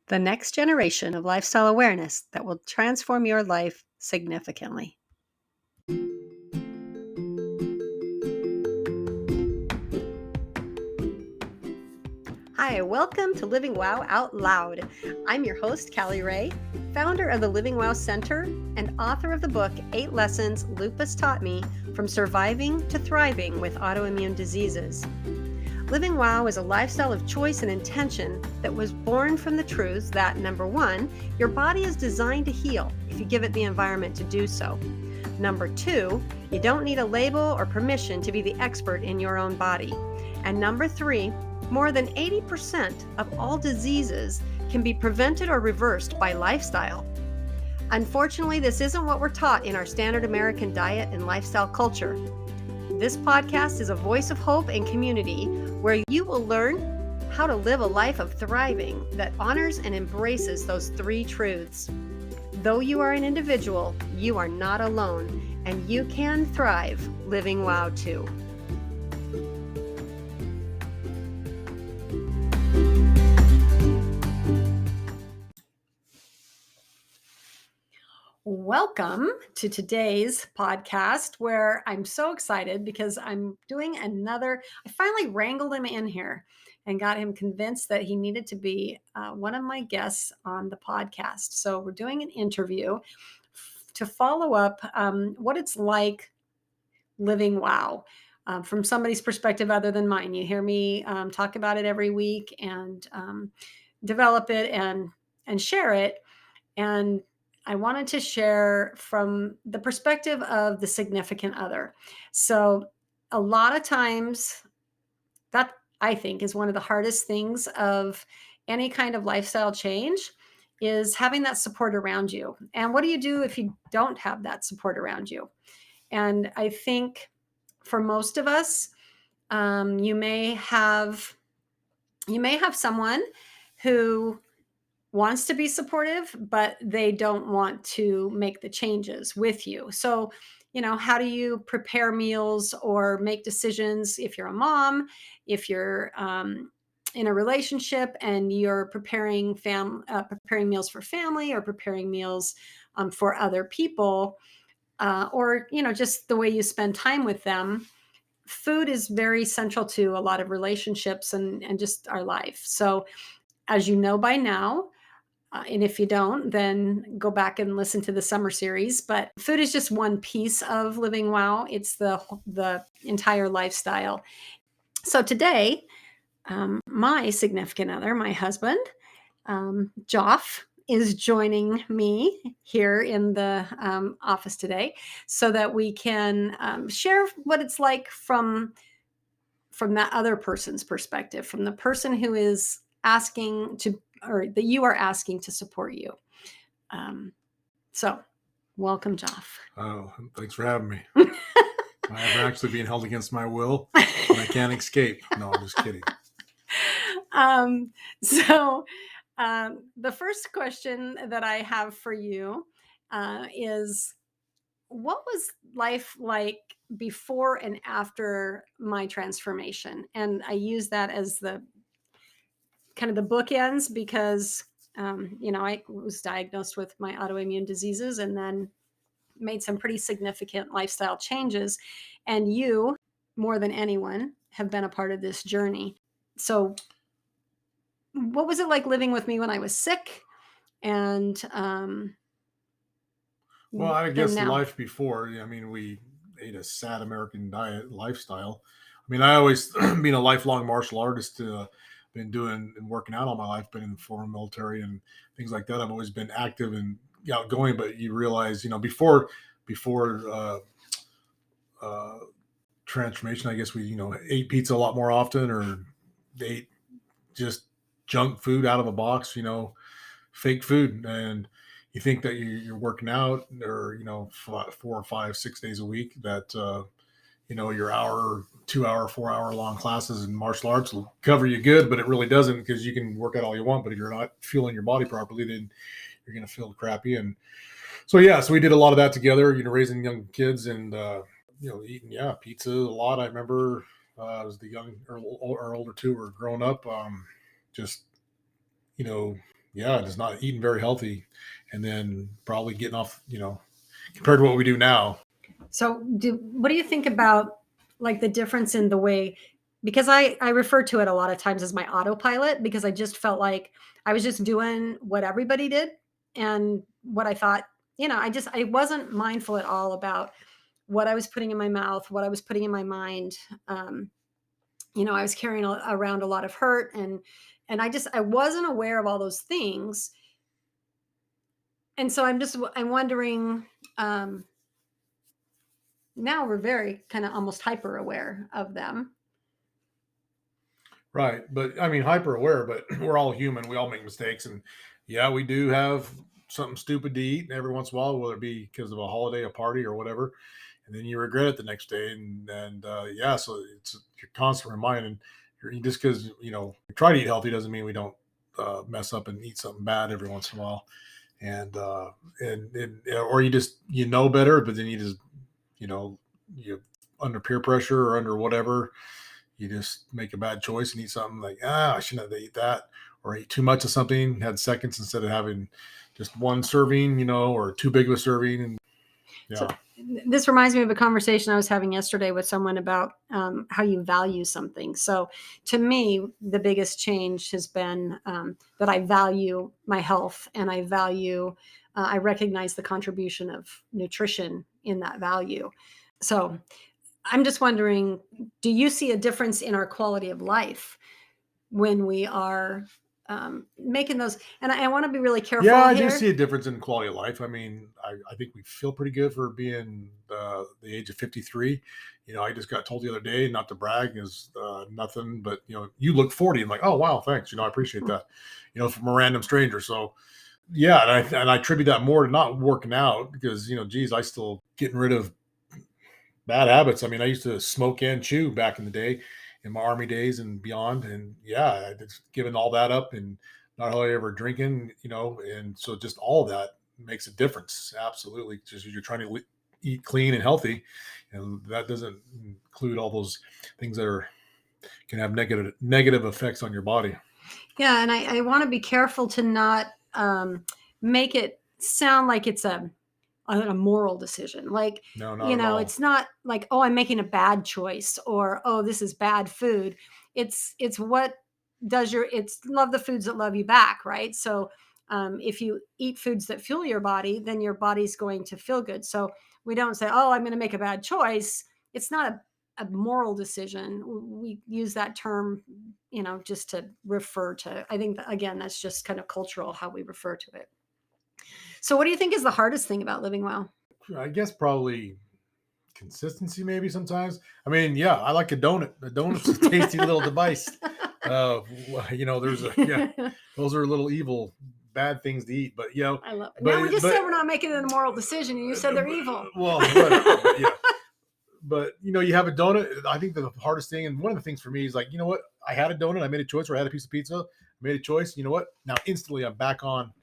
the next generation of lifestyle awareness that will transform your life significantly. Hi, welcome to Living Wow Out Loud. I'm your host, Callie Ray, founder of the Living Wow Center and author of the book, 8 Lessons Lupus Taught Me from Surviving to Thriving with Autoimmune Diseases. Living Wow is a lifestyle of choice and intention that was born from the truth that, number one, your body is designed to heal if you give it the environment to do so. Number two, you don't need a label or permission to be the expert in your own body. And number three, more than 80% of all diseases can be prevented or reversed by lifestyle. Unfortunately, this isn't what we're taught in our standard American diet and lifestyle culture. This podcast is a voice of hope and community where you will learn how to live a life of thriving that honors and embraces those three truths. Though you are an individual, you are not alone, and you can thrive living wow too. Welcome to today's podcast, where I'm so excited because I'm doing I finally wrangled him in here and got him convinced that he needed to be one of my guests on the podcast. So we're doing an interview to follow up what it's like living wow from somebody's perspective other than mine. You hear me talk about it every week and develop it and share it. And I wanted to share from the perspective of the significant other. So a lot of times that, I think, is one of the hardest things of any kind of lifestyle change, is having that support around you. And what do you do if you don't have that support around you? And I think for most of us, you may have someone who wants to be supportive, but they don't want to make the changes with you. So, how do you prepare meals or make decisions if you're a mom, if you're in a relationship and you're preparing meals for family or preparing meals for other people, or, just the way you spend time with them? Food is very central to a lot of relationships and just our life. So, as you know by now, and if you don't, then go back and listen to the summer series. But food is just one piece of living wow. It's the entire lifestyle. So today, my significant other, my husband, Joff, is joining me here in the office today so that we can share what it's like from that other person's perspective, from the person who is asking to, or that you are asking to support you. So welcome, Joff. Oh, thanks for having me. I'm actually being held against my will and I can't escape. No, I'm just kidding. The first question that I have for you is, what was life like before and after my transformation? And I use that as the kind of the bookends because, I was diagnosed with my autoimmune diseases and then made some pretty significant lifestyle changes. And you, more than anyone, have been a part of this journey. So what was it like living with me when I was sick? And well, I guess life before, we ate a sad American diet lifestyle. I always being a lifelong martial artist, been doing and working out all my life, been in the foreign military and things like that. I've always been active and outgoing, but you realize, before transformation, I guess we, ate pizza a lot more often, or ate just junk food out of a box, fake food. And you think that you're working out or, 4 or 5, 6 days a week, that, your hour, 2 hour, 4 hour long classes in martial arts will cover you good, but it really doesn't, because you can work out all you want, but if you're not fueling your body properly, then you're going to feel crappy. And so we did a lot of that together, raising young kids and, eating, pizza a lot. I remember I was the young or older two were growing up, just, Yeah, just not eating very healthy, and then probably getting off, compared to what we do now. So, what do you think about like the difference in the way? Because I refer to it a lot of times as my autopilot because I just felt like I was just doing what everybody did and what I thought. I wasn't mindful at all about what I was putting in my mouth, what I was putting in my mind. Um, I was carrying around a lot of hurt, and I wasn't aware of all those things, and so I'm wondering. Um, Now we're very kind of almost hyper aware of them. Right. But I mean, hyper aware, but we're all human. We all make mistakes. And yeah, we do have something stupid to eat every once in a while, whether it be because of a holiday, a party, or whatever. And then you regret it the next day. And yeah, so it's your constant reminder. And just because, we try to eat healthy doesn't mean we don't mess up and eat something bad every once in a while. And, or you just, better, but then you know, you under peer pressure or under whatever, you just make a bad choice and eat something like, I shouldn't have to eat that, or eat too much of something, had seconds instead of having just one serving, or too big of a serving. And So yeah. this reminds me of a conversation I was having yesterday with someone about how you value something. So to me, the biggest change has been that I value my health and I recognize the contribution of nutrition in that value. So I'm just wondering, do you see a difference in our quality of life when we are making those? And I want to be really Yeah, careful I do see here. a difference in quality of life. I mean, I think we feel pretty good for being the age of 53. I just got told the other day, not to brag, is nothing, but you look 40. I'm like, oh wow, thanks. I appreciate that. From a random stranger. So yeah, and I attribute that more to not working out because geez, I still getting rid of bad habits. I mean, I used to smoke and chew back in the day, in my army days and beyond. And yeah, I just given all that up and not really ever drinking, and so just all of that makes a difference. Absolutely, just you're trying to eat clean and healthy, and that doesn't include all those things that can have negative effects on your body. Yeah, and I want to be careful to not make it sound like it's a moral decision. Like, No, not at all. it's not like, oh, I'm making a bad choice or, oh, this is bad food. It's what it's love the foods that love you back, right? So if you eat foods that fuel your body, then your body's going to feel good. So we don't say, oh, I'm going to make a bad choice. It's not a moral decision. We use that term, just to refer to, I think that, again, that's just kind of cultural how we refer to it. So what do you think is the hardest thing about living well? I guess probably consistency, maybe sometimes. I mean, yeah, I like a donut. A donut's a tasty little device. There's a yeah, those are little evil, bad things to eat. But I love it. but Now we just but said we're not making it a moral decision, and you said they're evil. well, whatever. But yeah, but you have a donut. I think the hardest thing, and one of the things for me is like, you know what? I had a donut. I made a choice, or I had a piece of pizza. I made a choice. You know what? Now instantly, I'm back on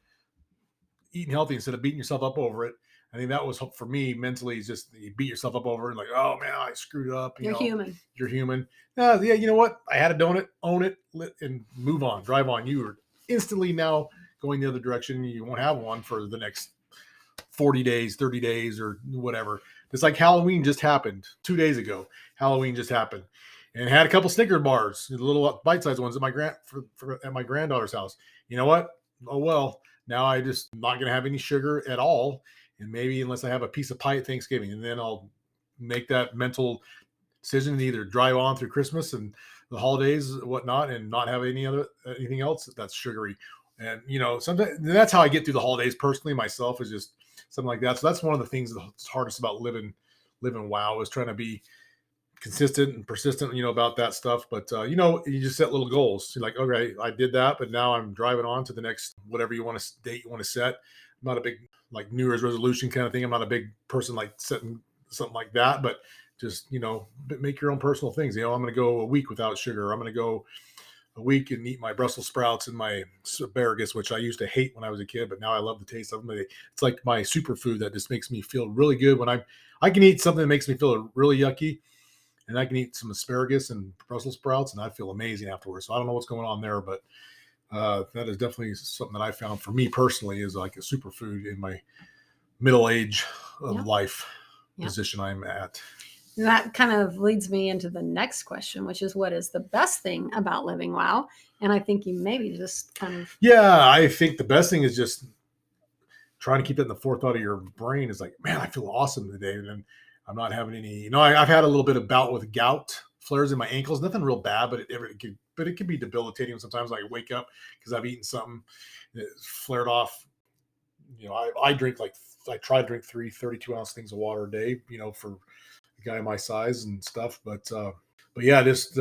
eating healthy instead of beating yourself up over it. I think that was for me mentally is just you beat yourself up over it and like, oh man, I screwed up. You're human. You're human. Yeah, you know what? I had a donut, own it, and move on, drive on. You are instantly now going the other direction. You won't have one for the next 40 days, 30 days, or whatever. It's like Halloween just happened 2 days ago. Halloween just happened, and had a couple Snicker bars, the little bite-sized ones at at my granddaughter's house. You know what? Oh well. Now I just not gonna have any sugar at all, and maybe unless I have a piece of pie at Thanksgiving, and then I'll make that mental decision to either drive on through Christmas and the holidays, whatnot, and not have anything else that's sugary. And sometimes that's how I get through the holidays personally myself is just something like that. So that's one of the things that's hardest about living wow is trying to be consistent and persistent, about that stuff. But you just set little goals. You're like, okay, I did that, but now I'm driving on to the next whatever you want to date you want to set. I'm not a big like New Year's resolution kind of thing. I'm not a big person like setting something like that, but just make your own personal things. I'm going to go a week without sugar. I'm going to go a week and eat my Brussels sprouts and my asparagus, which I used to hate when I was a kid, but now I love the taste of them. It's like my superfood that just makes me feel really good when I can eat something that makes me feel really yucky, and I can eat some asparagus and Brussels sprouts, and I feel amazing afterwards. So I don't know what's going on there, but That is definitely something that I found for me personally is like a superfood in my middle age of Yep. life Yep. position I'm at. And that kind of leads me into the next question, which is what is the best thing about living wow? And I think you maybe just kind of Yeah, I think the best thing is just trying to keep that in the forethought of your brain is like, man, I feel awesome today. And then I'm not having any, I've had a little bit of bout with gout flares in my ankles, nothing real bad, but it can be debilitating. Sometimes I wake up because I've eaten something that flared off. I drink I try to drink 32-ounce things of water a day, for a guy my size and stuff. But yeah, just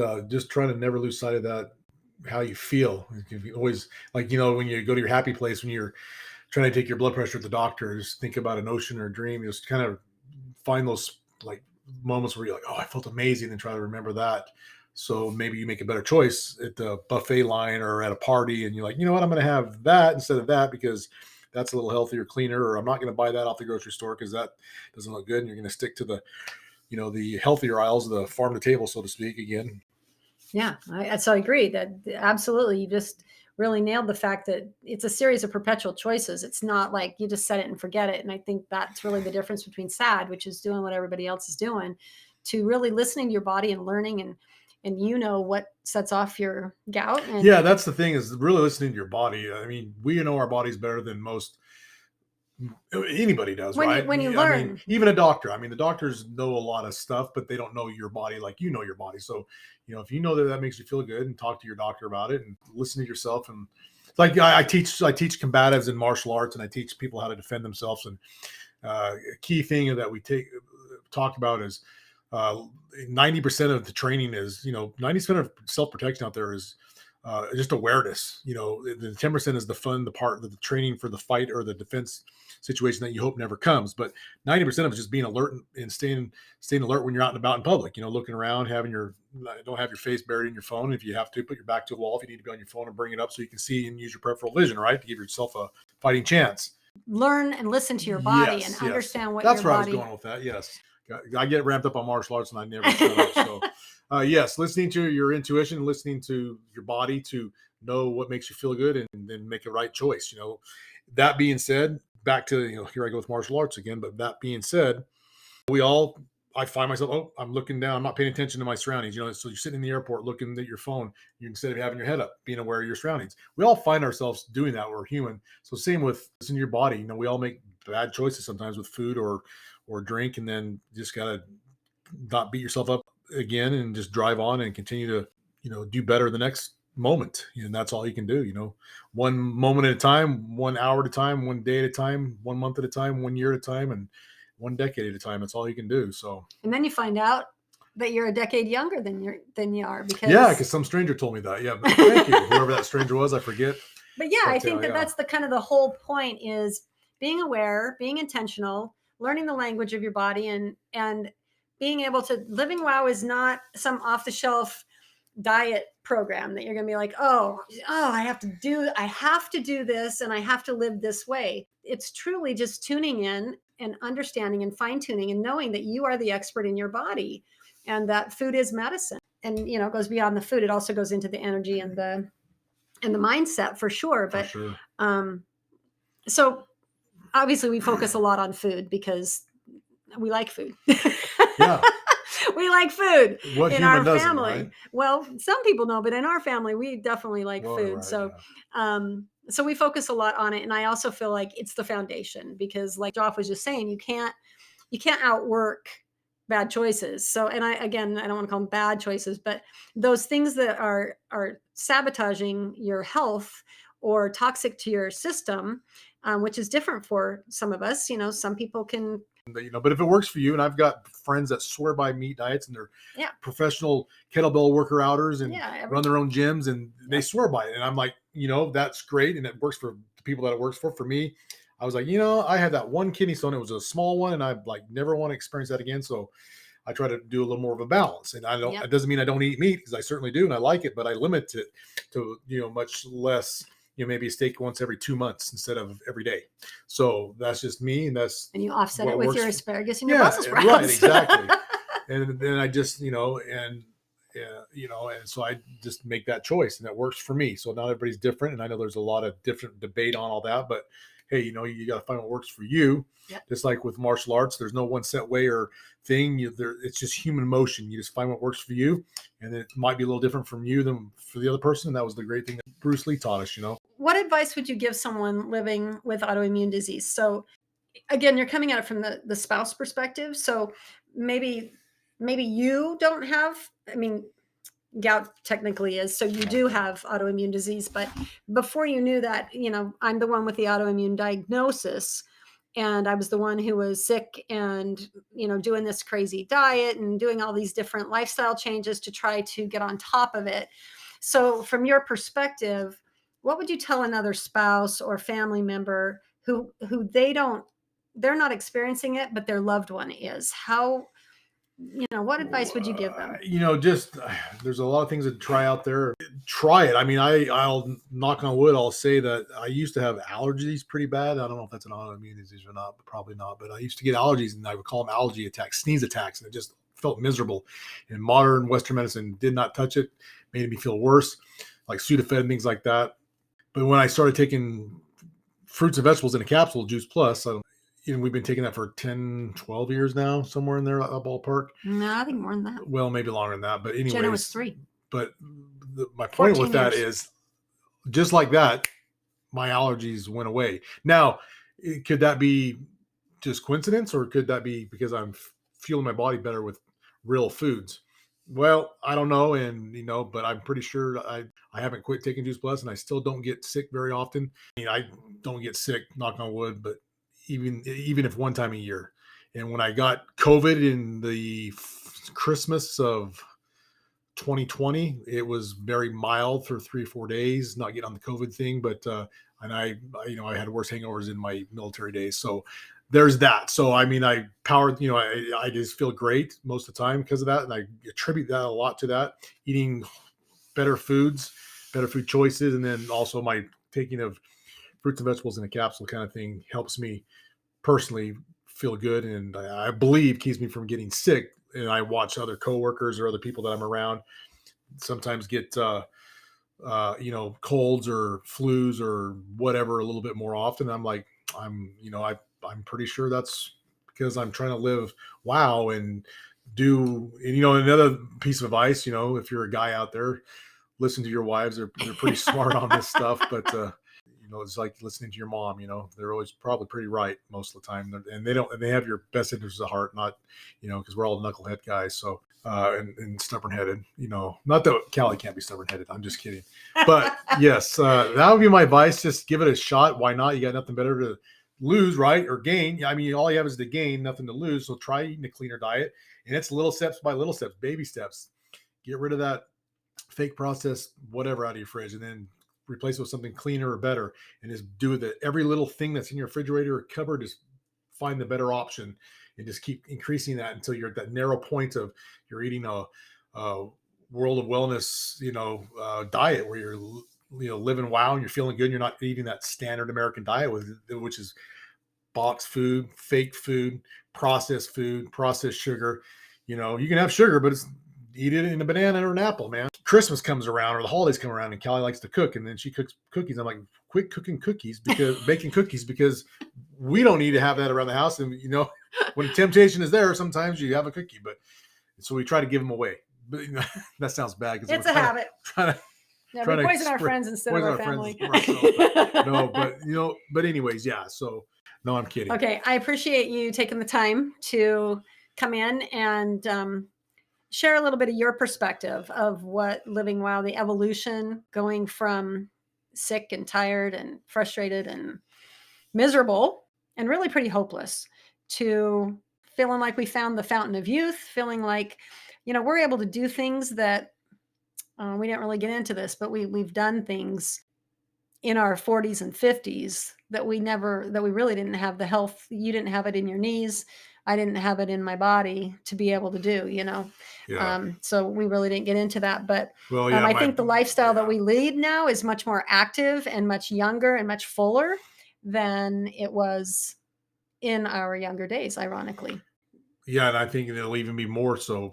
trying to never lose sight of that, how you feel. You always like, when you go to your happy place, when you're trying to take your blood pressure at the doctor, just think about an ocean or a dream. Just kind of find those like moments where you're like, oh, I felt amazing, and try to remember that. So maybe you make a better choice at the buffet line or at a party, and you're like, you know what, I'm going to have that instead of that because that's a little healthier, cleaner, or I'm not going to buy that off the grocery store because that doesn't look good. And you're going to stick to the healthier aisles of the farm to table, so to speak, again. Yeah, so I agree that absolutely. You just really nailed the fact that it's a series of perpetual choices. It's not like you just set it and forget it. And I think that's really the difference between SAD, which is doing what everybody else is doing, to really listening to your body and learning and what sets off your gout. And Yeah, that's the thing is really listening to your body. I mean, we know our bodies better than most anybody does, when you right? when you I mean, learn, even a doctor. I mean, the doctors know a lot of stuff, but they don't know your body like you know your body. So, if you know that makes you feel good, and talk to your doctor about it, and listen to yourself. And like I teach combatives in martial arts, and I teach people how to defend themselves. And a key thing that we talk about is 90% of the training is 90% of self protection out there is just awareness. The 10% is the fun, the part, the training for the fight or the defense situation that you hope never comes. But 90% of it is just being alert and staying alert when you're out and about in public. Looking around, don't have your face buried in your phone. If you have to, put your back to a wall. If you need to be on your phone, and bring it up so you can see and use your peripheral vision, right, to give yourself a fighting chance. learn and listen to your body and Yes. understand what That's your where I was body. going with that. Yes. I get ramped up on martial arts and I never shut up. So, yes, listening to your intuition, listening to your body to know what makes you feel good and then make a right choice. That being said, back to, here I go with martial arts again. But that being said, I find myself, I'm looking down, I'm not paying attention to my surroundings. So you're sitting in the airport looking at your phone, instead of having your head up, being aware of your surroundings. We all find ourselves doing that. We're human. So same with listen to your body. We all make bad choices sometimes with food or drink, and then just gotta not beat yourself up again and just drive on and continue to, do better the next moment. And that's all you can do, one moment at a time, 1 hour at a time, 1 day at a time, 1 month at a time, 1 year at a time, and 1 decade at a time. That's all you can do. So, And then you find out that you're a decade younger than you are yeah, because because some stranger told me that. Yeah, but thank you, whoever that stranger was. I forget. but yeah, I But think that yeah, that's the kind of the whole point is being aware, being intentional, learning the language of your body and being able to living wow is not some off the shelf diet program that you're going to be like, oh, I have to do this and I have to live this way. It's truly just tuning in and understanding and fine tuning and knowing that you are the expert in your body and that food is medicine. And it goes beyond the food. It also goes into the energy and the mindset for sure. for But sure. so obviously we focus a lot on food because we like food. Yeah. We like food What in human our doesn't, family. right? Well, some people know, but in our family, we definitely like Well, food. right. So, Yeah. so we focus a lot on it, and I also feel like it's the foundation because, like Joff was just saying, you can't outwork bad choices. So, and I don't want to call them bad choices, but those things that are sabotaging your health or toxic to your system, which is different for some of us. Some people can, But if it works for you, and I've got friends that swear by meat diets, and they're yeah, professional kettlebell worker outers and yeah, run their own gyms, and they yep, swear by it. And I'm like, that's great, and it works for the people that it works for. For me, I was like, I had that one kidney stone. It was a small one, and I like never want to experience that again. So I try to do a little more of a balance. And I don't. yep. It doesn't mean I don't eat meat, because I certainly do, and I like it, but I limit it to much less. Maybe a steak once every 2 months instead of every day. So that's just me, and that's And you offset it what with works. your asparagus and your Yeah, Brussels right, sprouts. exactly. And then I just, and And so I just make that choice, and it works for me. So not everybody's different, and I know there's a lot of different debate on all that, but hey, you got to find what works for you. Yep. Just like with martial arts, there's no one set way or thing. It's just human motion. You just find what works for you, and it might be a little different from you than for the other person. And that was the great thing that Bruce Lee taught us. What advice would you give someone living with autoimmune disease? So again, you're coming at it from the spouse perspective. So maybe you don't have, I mean, gout technically is, so you do have autoimmune disease, but before you knew that, I'm the one with the autoimmune diagnosis, and I was the one who was sick and, doing this crazy diet and doing all these different lifestyle changes to try to get on top of it. So from your perspective, what would you tell another spouse or family member who they're not experiencing it, but their loved one is? What advice would you give them? Just there's a lot of things to try out there. Try it. I mean, I'll knock on wood. I'll say that I used to have allergies pretty bad. I don't know if that's an autoimmune disease or not, but probably not. But I used to get allergies, and I would call them allergy attacks, sneeze attacks, and it just felt miserable. And modern Western medicine did not touch it, made me feel worse, like Sudafed and things like that. But when I started taking fruits and vegetables in a capsule, Juice Plus, we've been taking that for 10, 12 years now, somewhere in there, a ballpark. No, I think more than that. Well, maybe longer than that. But anyways, Jenna was 3. But my point with that years. is, just like that, my allergies went away. Now, could that be just coincidence, or could that be because I'm fueling my body better with real foods? Well, I don't know. And, but I'm pretty sure I haven't quit taking Juice Plus, and I still don't get sick very often. I mean, I don't get sick, knock on wood, but even if one time a year. And when I got COVID in the Christmas of 2020, it was very mild for 3 or 4 days, not getting on the COVID thing, but and I had worse hangovers in my military days. So there's that. So I mean, I powered, I just feel great most of the time because of that, and I attribute that a lot to that, eating better foods, better food choices, and then also my taking of fruits and vegetables in a capsule kind of thing helps me personally feel good, and I believe keeps me from getting sick. And I watch other coworkers or other people that I'm around sometimes get colds or flus or whatever a little bit more often. I'm like, I'm pretty sure that's because I'm trying to live wow and do. And another piece of advice, if you're a guy out there, listen to your wives. They're pretty smart on this stuff, but it's like listening to your mom. They're always probably pretty right most of the time, and they have your best interests at heart, not because we're all knucklehead guys. So and stubborn headed. Not that Callie can't be stubborn headed. I'm just kidding. But yes, that would be my advice. Just give it a shot. Why not? You got nothing better to lose, right? Or gain. I mean, all you have is to gain, nothing to lose. So try eating a cleaner diet, and it's little steps by little steps, baby steps. Get rid of that fake processed whatever out of your fridge, and then replace it with something cleaner or better, and just do that. Every little thing that's in your refrigerator or cupboard, just find the better option and just keep increasing that until you're at that narrow point of you're eating a world of wellness, diet where you're living wow and you're feeling good. And you're not eating that standard American diet which is box food, fake food, processed sugar. You can have sugar, but eat it in a banana or an apple, man. Christmas comes around or the holidays come around and Callie likes to cook, and then she cooks cookies. I'm like, quit cooking cookies baking cookies, because we don't need to have that around the house. And when temptation is there, sometimes you have a cookie, but so we try to give them away. But that sounds bad because it's a habit. We poison our friends instead of our family. But anyways, yeah. So no, I'm kidding. Okay, I appreciate you taking the time to come in and share a little bit of your perspective of what living well, the evolution going from sick and tired and frustrated and miserable and really pretty hopeless to feeling like we found the fountain of youth, feeling like, we're able to do things that we didn't really get into this, but we've done things in our 40s and 50s that we really didn't have the health. You didn't have it in your knees. I didn't have it in my body to be able to do, Yeah. So we really didn't get into that. But well, yeah, I think the lifestyle that we lead now is much more active and much younger and much fuller than it was in our younger days, ironically. Yeah, and I think it'll even be more so,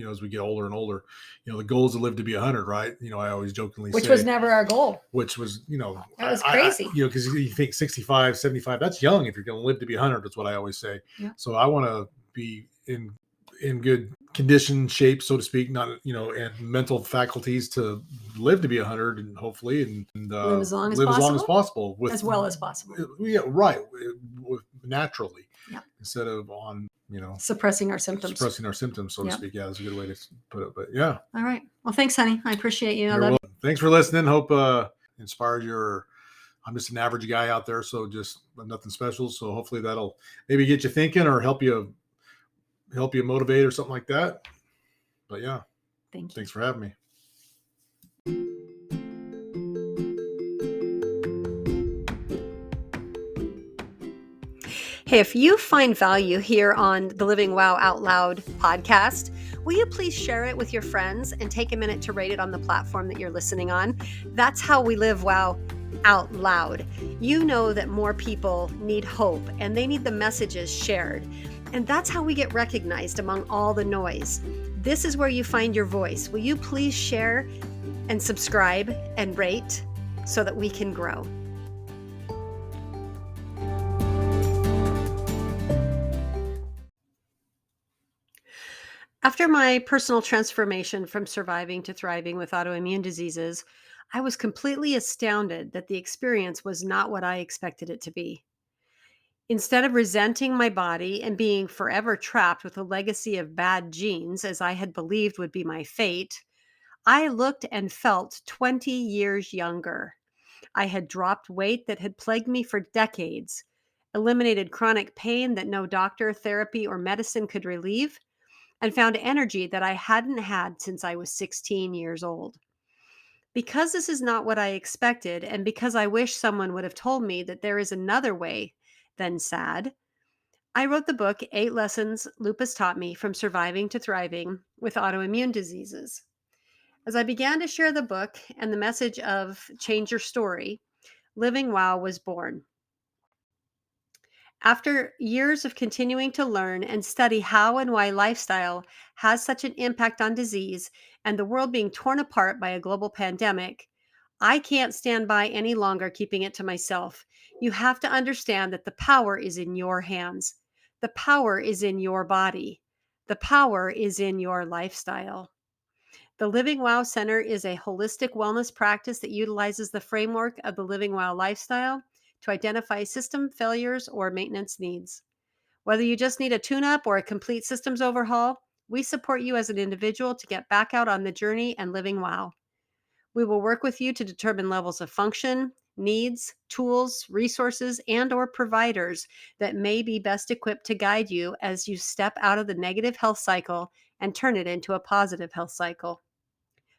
as we get older and older, the goal is to live to be 100, right? I always jokingly Which was say, never our goal. which was, That was crazy. because you think 65, 75, that's young. If you're going to live to be 100, that's what I always say. Yeah. So I want to be in good condition, shape, so to speak, not, and mental faculties to live to be 100 and hopefully, and Live as long as live as long possible. as possible with, As well as possible. yeah, right. Naturally, Yeah. instead of on, Suppressing our symptoms. so to Yeah. speak. Yeah, that's a good way to put it. But yeah. All right. Well, thanks, honey. I appreciate you. I You're love you. welcome. Thanks for listening. Hope inspires your. I'm just an average guy out there, so just nothing special. So hopefully that'll maybe get you thinking or help you motivate or something like that. But yeah, Thank you. thanks for having me. Hey, if you find value here on the Living Wow Out Loud podcast, will you please share it with your friends and take a minute to rate it on the platform that you're listening on? That's how we live wow out loud. You know that more people need hope and they need the messages shared. And that's how we get recognized among all the noise. This is where you find your voice. Will you please share and subscribe and rate so that we can grow? After my personal transformation from surviving to thriving with autoimmune diseases, I was completely astounded that the experience was not what I expected it to be. Instead of resenting my body and being forever trapped with a legacy of bad genes, as I had believed would be my fate, I looked and felt 20 years younger. I had dropped weight that had plagued me for decades, eliminated chronic pain that no doctor, therapy, or medicine could relieve, and found energy that I hadn't had since I was 16 years old. Because this is not what I expected, and because I wish someone would have told me that there is another way than sad, I wrote the book, 8 Lessons Lupus Taught Me from Surviving to Thriving with Autoimmune Diseases. As I began to share the book and the message of change your story, Living Wow was born. After years of continuing to learn and study how and why lifestyle has such an impact on disease and the world being torn apart by a global pandemic, I can't stand by any longer keeping it to myself. You have to understand that the power is in your hands. The power is in your body. The power is in your lifestyle. The Living Wow Center is a holistic wellness practice that utilizes the framework of the Living Wow lifestyle to identify system failures or maintenance needs. Whether you just need a tune-up or a complete systems overhaul, we support you as an individual to get back out on the journey and living wow. We will work with you to determine levels of function, needs, tools, resources, and or providers that may be best equipped to guide you as you step out of the negative health cycle and turn it into a positive health cycle.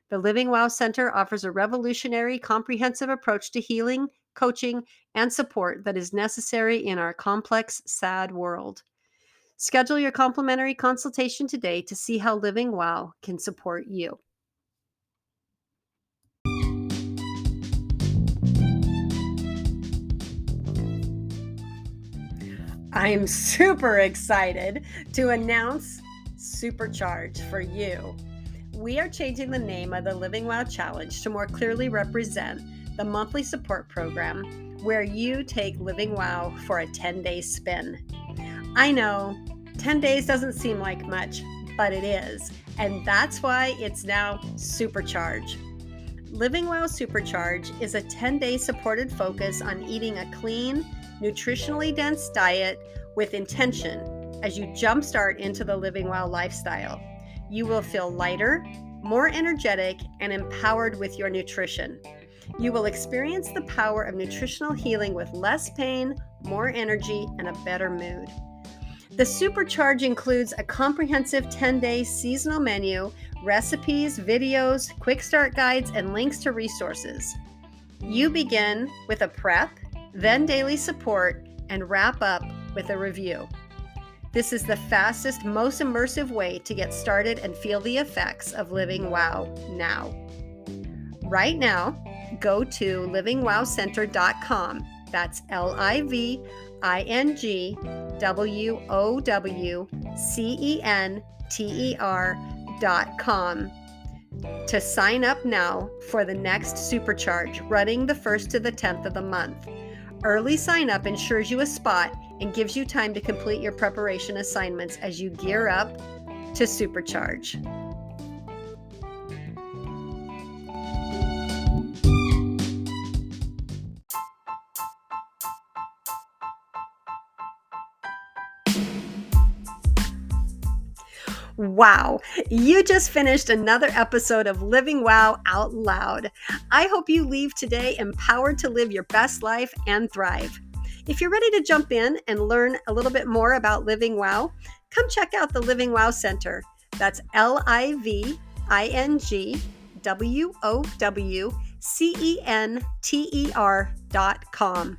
The Living Wow Center offers a revolutionary, comprehensive approach to healing, coaching, and support that is necessary in our complex, sad world. Schedule your complimentary consultation today to see how Living Wow can support you. I'm super excited to announce Supercharge for you. We are changing the name of the Living Wow Challenge to more clearly represent the monthly support program where you take Living Wow for a 10-day spin. I know 10 days doesn't seem like much, but it is. And that's why it's now Supercharge. Living Wow Supercharge is a 10-day supported focus on eating a clean, nutritionally dense diet with intention as you jumpstart into the Living Wow lifestyle. You will feel lighter, more energetic, and empowered with your nutrition. You will experience the power of nutritional healing with less pain, more energy, and a better mood. The Supercharge includes a comprehensive 10-day seasonal menu, recipes, videos, quick start guides, and links to resources. You begin with a prep, then daily support, and wrap up with a review. This is the fastest, most immersive way to get started and feel the effects of Living Wow now. Right now, go to livingwowcenter.com. That's LIVINGWOWCENTER livingwow.com to sign up now for the next supercharge running the 1st to the 10th of the month. Early sign up ensures you a spot and gives you time to complete your preparation assignments as you gear up to supercharge. Wow, you just finished another episode of Living Wow Out Loud. I hope you leave today empowered to live your best life and thrive. If you're ready to jump in and learn a little bit more about Living Wow, come check out the Living Wow Center. That's LIVINGWOWCENTER.com.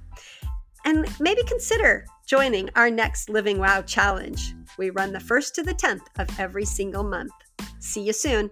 And maybe consider joining our next Living Wow Challenge. We run the 1st to the 10th of every single month. See you soon.